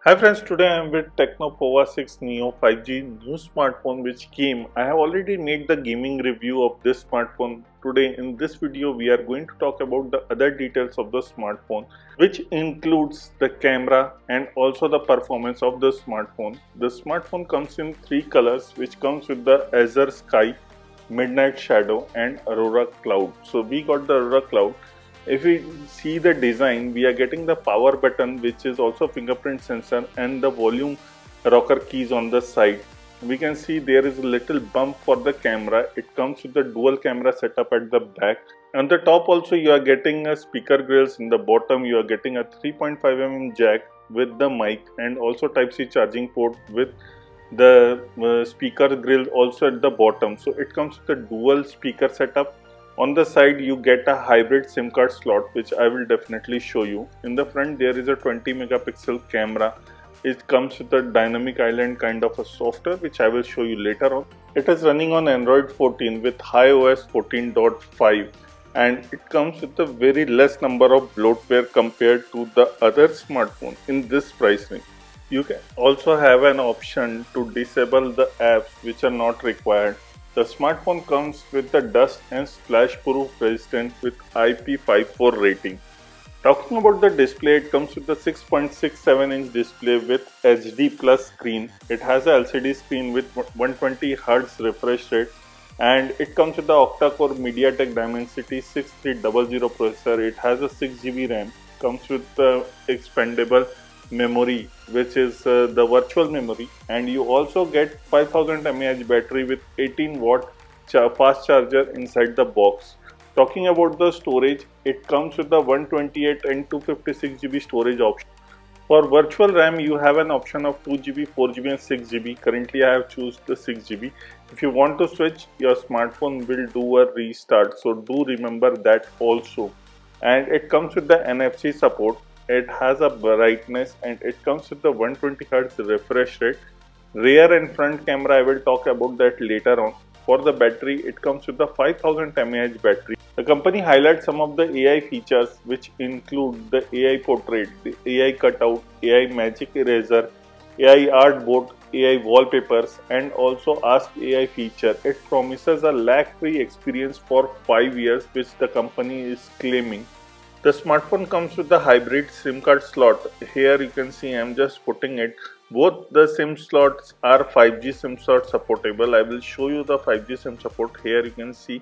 Hi friends, today I am with Tecno Pova 6 Neo 5G new smartphone which came. I have already made the gaming review of this smartphone. Today in this video we are going to talk about the other details of the smartphone, which includes the camera and also the performance of the smartphone. The smartphone comes in three colors, which comes with the Azure Sky, Midnight Shadow and Aurora Cloud. So we got the Aurora Cloud. If we see the design, we are getting the power button, which is also fingerprint sensor, and the volume rocker keys on the side. We can see there is a little bump for the camera. It comes with the dual camera setup at the back. On the top also you are getting a speaker grills. In the bottom you are getting a 3.5 mm jack with the mic and also Type-C charging port with the speaker grill also at the bottom. So it comes with a dual speaker setup. On the side you get a hybrid SIM card slot, which I will definitely show you. In the front there is a 20 megapixel camera. It comes with a dynamic island kind of a software, which I will show you later on. It is running on Android 14 with iOS 14.5 and it comes with a very less number of bloatware compared to the other smartphone in this price range. You can also have an option to disable the apps which are not required. The smartphone comes with the dust and splash proof resistant with IP54 rating. Talking about the display, it comes with the 6.67-inch display with HD plus screen. It has a LCD screen with 120Hz refresh rate and it comes with the octa-core MediaTek Dimensity 6300 processor. It has a 6GB RAM, comes with the expandable memory, which is the virtual memory, and you also get 5000 mAh battery with 18-watt fast charger inside the box. Talking about the storage, it comes with the 128 and 256GB storage option. For virtual RAM, you have an option of 2GB, 4GB and 6GB. Currently, I have chosen the 6GB. If you want to switch, your smartphone will do a restart. So do remember that also. And it comes with the NFC support. It has a brightness and it comes with the 120Hz refresh rate. Rear and front camera, I will talk about that later on. For the battery, it comes with the 5000 mAh battery. The company highlights some of the AI features, which include the AI portrait, the AI cutout, AI magic eraser, AI artboard, AI wallpapers, and also Ask AI feature. It promises a lag-free experience for 5 years, which the company is claiming. The smartphone comes with the hybrid SIM card slot. Here you can see I am just putting it. Both the SIM slots are 5G SIM slot supportable. I will show you the 5G SIM support. Here you can see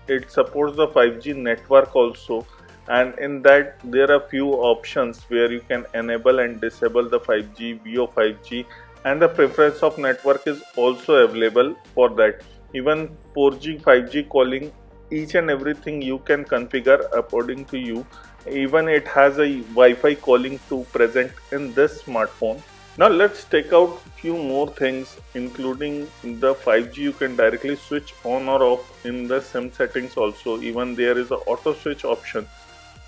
it supports the 5G network also, and in that there are few options where you can enable and disable the 5G, VO 5G, and the preference of network is also available for that. Even 4G, 5G calling, each and everything you can configure according to you. Even it has a Wi-Fi calling too present in this smartphone. Now let's take out few more things, including the 5G. You can directly switch on or off in the SIM settings also. Even there is a auto switch option.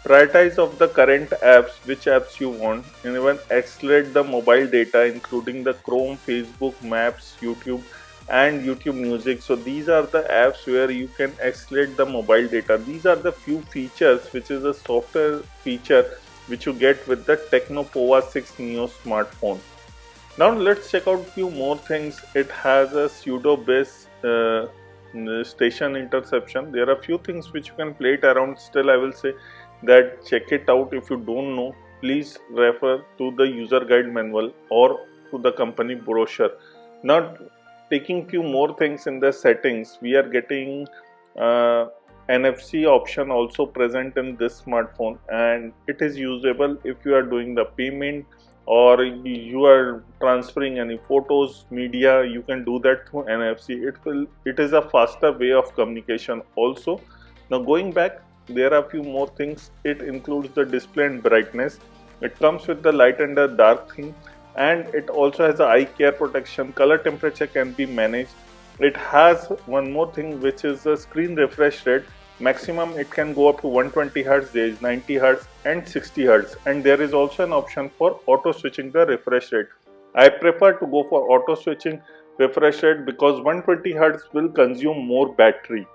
Prioritize of the current apps, which apps you want, and even accelerate the mobile data, including the Chrome, Facebook, Maps, YouTube and YouTube Music. So these are the apps where you can accelerate the mobile data. These are the few features, which is a software feature which you get with the Tecno Pova 6 Neo smartphone. Now let's check out few more things. It has a pseudo base station interception. There are few things which you can play it around. Still, I will say that check it out. If you don't know, please refer to the user guide manual or to the company brochure. Now taking few more things in the settings, we are getting NFC option also present in this smartphone, and it is usable if you are doing the payment or you are transferring any photos, media. You can do that through NFC. It is a faster way of communication also. Now going back, there are few more things. It includes the display and brightness. It comes with the light and the dark theme, and it also has a eye care protection. Color temperature can be managed. It has one more thing, which is the screen refresh rate. Maximum it can go up to 120 Hz, there is 90 Hz and 60 Hz, and there is also an option for auto switching the refresh rate. I prefer to go for auto switching refresh rate because 120 Hz will consume more battery.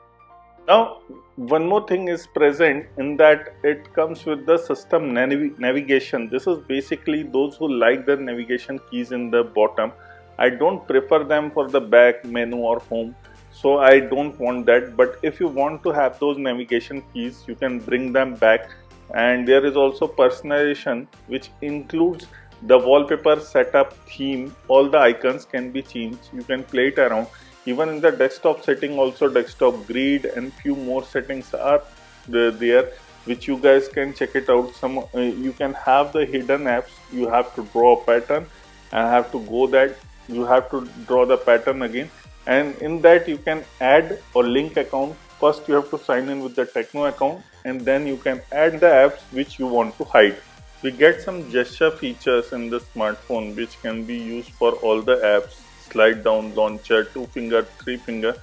Now, one more thing is present in that it comes with the system navigation. This is basically those who like the navigation keys in the bottom. I don't prefer them for the back menu or home, so I don't want that. But if you want to have those navigation keys, you can bring them back. And there is also personalization, which includes the wallpaper setup theme. All the icons can be changed. You can play it around. Even in the desktop setting also, desktop grid and few more settings are there, which you guys can check it out. Some you can have the hidden apps. You have to draw a pattern and have to go that you have to draw the pattern again, and in that you can add or link account. First you have to sign in with the Tecno account, and then you can add the apps which you want to hide. We get some gesture features in the smartphone which can be used for all the apps: slide down launcher, 2 finger, 3 finger,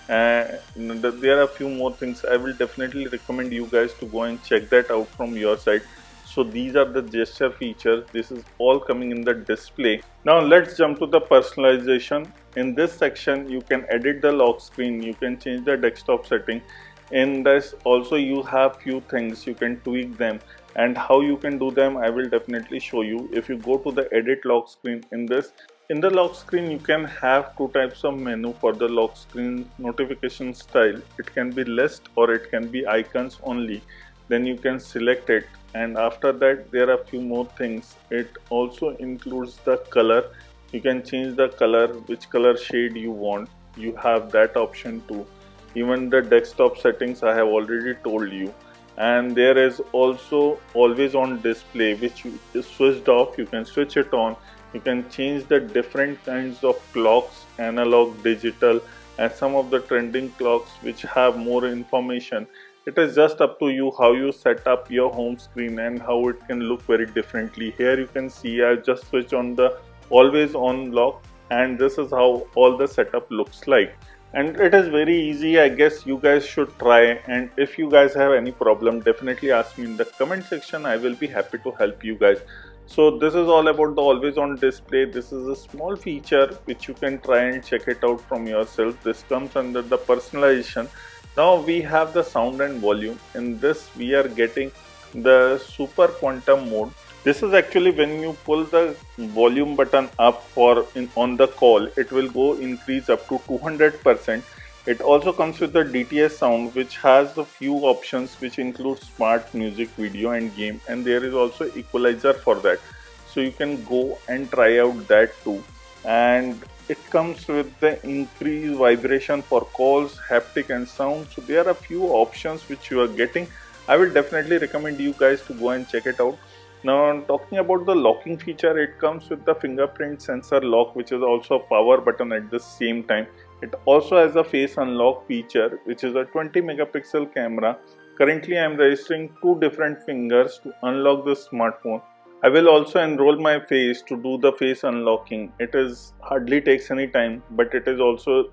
and there are a few more things. I will definitely recommend you guys to go and check that out from your side. So these are the gesture features. This is all coming in the display. Now let's jump to the personalization. In this section you can edit the lock screen, you can change the desktop setting. In this also you have few things, you can tweak them, and how you can do them I will definitely show you. If you go to the edit lock screen, in the lock screen you can have two types of menu for the lock screen notification style. It can be list or it can be icons only. Then you can select it, and after that there are few more things. It also includes the color. You can change the color, which color shade you want. You have that option too. Even the desktop settings I have already told you. And there is also always on display, which is switched off. You can switch it on. You can change the different kinds of clocks, analog, digital, and some of the trending clocks which have more information. It is just up to you how you set up your home screen and how it can look very differently. Here you can see I just switch on the always on lock, and this is how all the setup looks like. And it is very easy. I guess you guys should try, and if you guys have any problem, definitely ask me in the comment section. I will be happy to help you guys. So this is all about the always on display. This is a small feature which you can try and check it out from yourself. This comes under the personalization. Now we have the sound and volume. In this we are getting the super quantum mode. This is actually when you pull the volume button up on the call, it will go increase up to 200%. It also comes with the DTS sound, which has a few options, which include smart music, video and game, and there is also equalizer for that. So you can go and try out that too. And it comes with the increased vibration for calls, haptic and sound. So there are few options which you are getting. I will definitely recommend you guys to go and check it out. Now talking about the locking feature, it comes with the fingerprint sensor lock, which is also a power button at the same time. It also has a face unlock feature, which is a 20 megapixel camera. Currently I am registering two different fingers to unlock the smartphone. I will also enroll my face to do the face unlocking. It is hardly takes any time, but it is also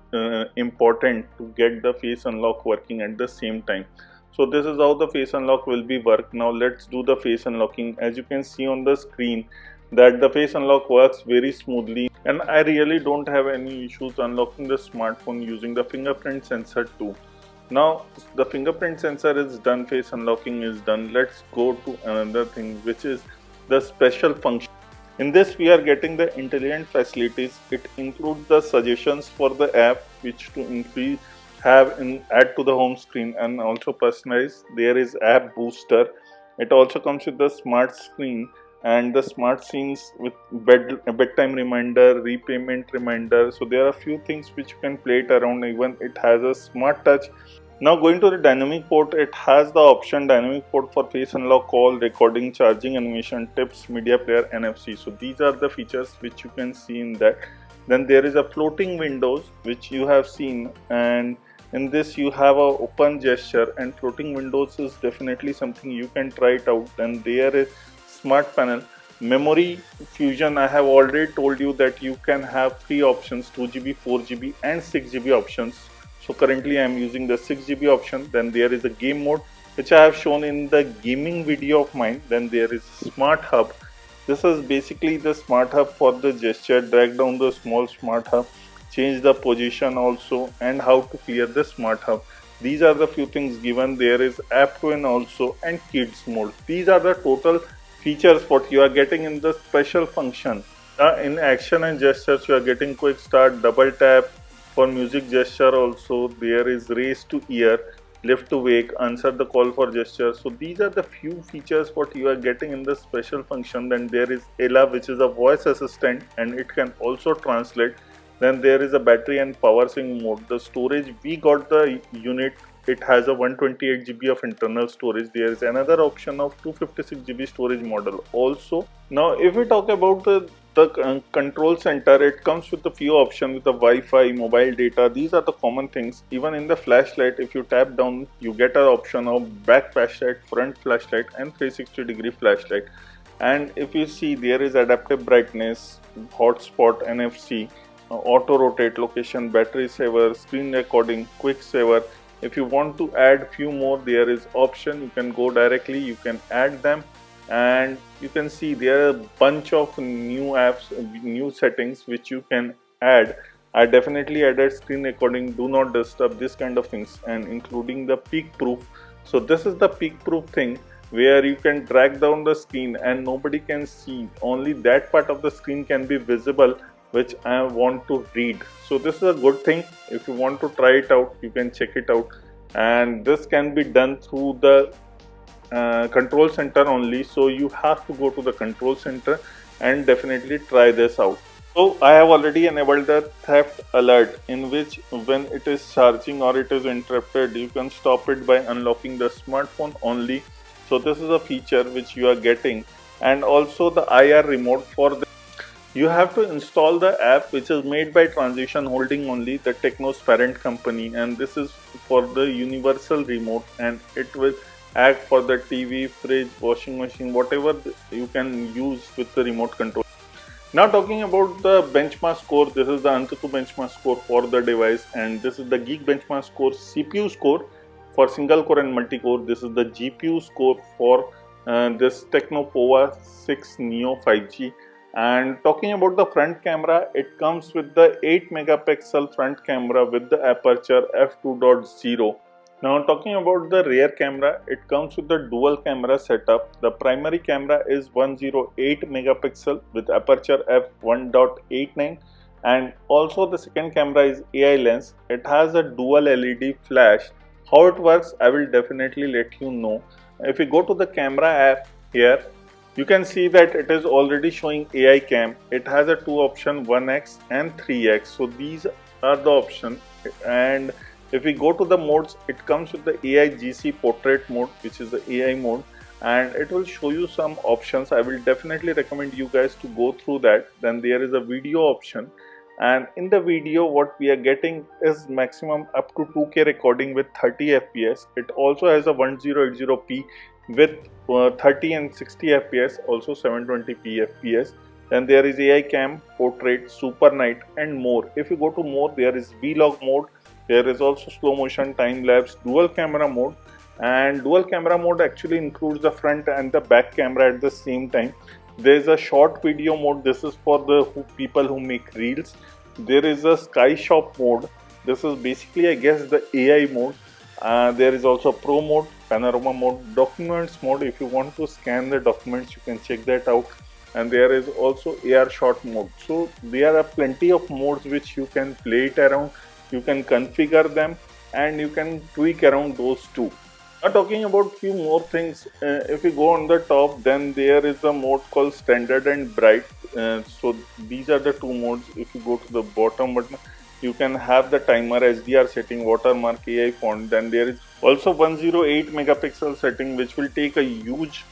important to get the face unlock working at the same time. So this is how the face unlock will be work. Now let's do the face unlocking. As you can see on the screen that the face unlock works very smoothly, and I really don't have any issues unlocking the smartphone using the fingerprint sensor too. Now the fingerprint sensor is done, face unlocking is done. Let's go to another thing, which is the special function. In this we are getting the intelligent facilities. It includes the suggestions for the app, which to increase add to the home screen and also personalize. There is app booster. It also comes with the smart screen and the smart scenes with bedtime reminder, repayment reminder. So there are few things which you can play it around. Even it has a smart touch. Now going to the dynamic port, it has the option dynamic port for face unlock, call, recording, charging, animation, tips, media player, NFC. So these are the features which you can see in that. Then there is a floating windows which you have seen, and in this you have a open gesture, and floating windows is definitely something you can try it out. Then there is smart panel. Memory fusion, I have already told you that you can have three options: 2GB, 4GB and 6GB options. So currently I am using the 6GB option. Then there is a game mode, which I have shown in the gaming video of mine. Then there is smart hub. This is basically the smart hub for the gesture. Drag down the small smart hub, change the position also, and how to clear the smart hub. These are the few things given. There is app twin also and kids mode. These are the total features what you are getting in the special function. In action and gestures you are getting quick start, double tap. For music gesture also there is raise to ear, lift to wake, answer the call for gesture. So these are the few features what you are getting in the special function. Then there is Ella, which is a voice assistant and it can also translate. Then there is a battery and power sync mode. The storage, we got the unit, it has a 128 GB of internal storage. There is another option of 256 GB storage model also. Now if we talk about the control center, it comes with a few options with the Wi-Fi, mobile data. These are the common things. Even in the flashlight, if you tap down, you get an option of back flashlight, front flashlight and 360-degree flashlight. And if you see, there is adaptive brightness, hotspot, NFC, auto rotate, location, battery saver, screen recording, quick saver. If you want to add few more, there is option, you can go directly, you can add them. And you can see there are a bunch of new apps, new settings which you can add. I definitely added screen recording, do not disturb, this kind of things, and including the peek proof. So this is the peek proof thing where you can drag down the screen and nobody can see, only that part of the screen can be visible which I want to read. So this is a good thing. If you want to try it out, you can check it out. And this can be done through the control center only. So you have to go to the control center and definitely try this out. So I have already enabled the theft alert, in which when it is charging or it is interrupted, you can stop it by unlocking the smartphone only. So this is a feature which you are getting. And also the IR remote. For the you have to install the app which is made by Transition Holding only, the Tecno's parent company, and this is for the universal remote, and it will act for the TV, fridge, washing machine, whatever you can use with the remote control. Now talking about the benchmark score, this is the Antutu benchmark score for the device, and this is the Geek benchmark score, CPU score for single core and multi-core. This is the GPU score for this Tecno Pova 6 Neo 5G. And talking about the front camera, it comes with the 8 megapixel front camera with the aperture f2.0. Now talking about the rear camera, it comes with the dual camera setup. The primary camera is 108 megapixel with aperture f1.89, and also the second camera is AI lens. It has a dual LED flash. How it works, I will definitely let you know. If you go to the camera app here, you can see that it is already showing AI cam. It has a two option, 1x and 3x. So these are the options. And if we go to the modes, it comes with the AI GC portrait mode, which is the AI mode, and it will show you some options. I will definitely recommend you guys to go through that. Then there is a video option, and in the video what we are getting is maximum up to 2K recording with 30 FPS. It also has a 1080p with 30 and 60 FPS, also 720p FPS. Then there is AI cam, portrait, super night and more. If you go to more, there is vlog mode. There is also slow motion, time lapse, dual camera mode, and dual camera mode actually includes the front and the back camera at the same time. There is a short video mode. This is for the people who make reels. There is a sky shop mode. This is basically, I guess, the AI mode. There is also pro mode, panorama mode, documents mode. If you want to scan the documents, you can check that out. And there is also AR shot mode. So there are plenty of modes which you can play it around. You can configure them and you can tweak around those too. Now talking about few more things, if you go on the top, then there is a mode called standard and bright. So these are the two modes. If you go to the bottom button, you can have the timer, HDR setting, watermark, AI font. Then there is also 108 megapixel setting, which will take a huge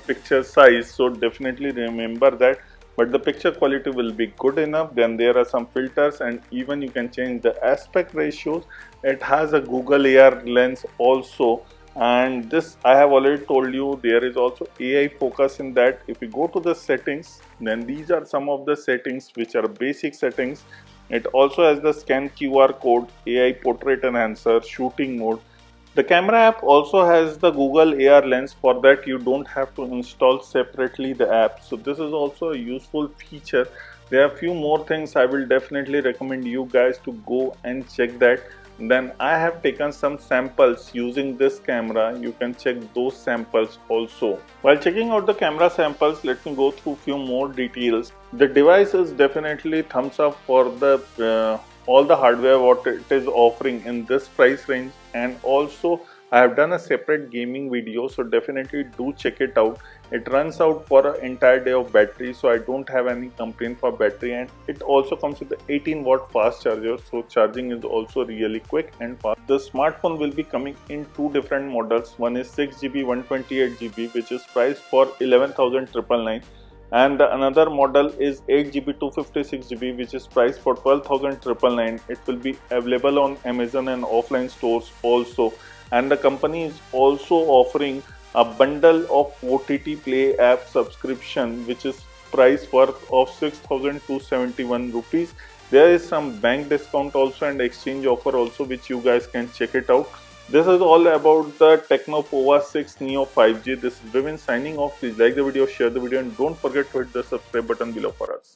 picture size. So definitely remember that. But the picture quality will be good enough. Then there are some filters, and even you can change the aspect ratios. It has a Google AR lens also, and this I have already told you. There is also AI focus in that. If you go to the settings, then these are some of the settings which are basic settings. It also has the scan QR code, AI portrait enhancer, shooting mode. The camera app also has the Google AR lens. For that you don't have to install separately the app. So this is also a useful feature. There are a few more things I will definitely recommend you guys to go and check that. Then I have taken some samples using this camera. You can check those samples also. While checking out the camera samples, let me go through few more details. The device is definitely thumbs up for the all the hardware what it is offering in this price range, and also I have done a separate gaming video, so definitely do check it out. It runs out for an entire day of battery, so I don't have any complaint for battery, and it also comes with the 18-watt fast charger, so charging is also really quick and fast. The smartphone will be coming in two different models. One is 6GB 128GB, which is priced for 11,999, and the another model is 8GB 256GB, which is priced for 12,999. It will be available on Amazon and offline stores also, and the company is also offering a bundle of OTT Play app subscription, which is price worth of 6,271 rupees. There is some bank discount also and exchange offer also, which you guys can check it out. This is all about the Tecno Pova 6 Neo 5G. This is Vivin signing off. Please like the video, share the video, and don't forget to hit the subscribe button below for us.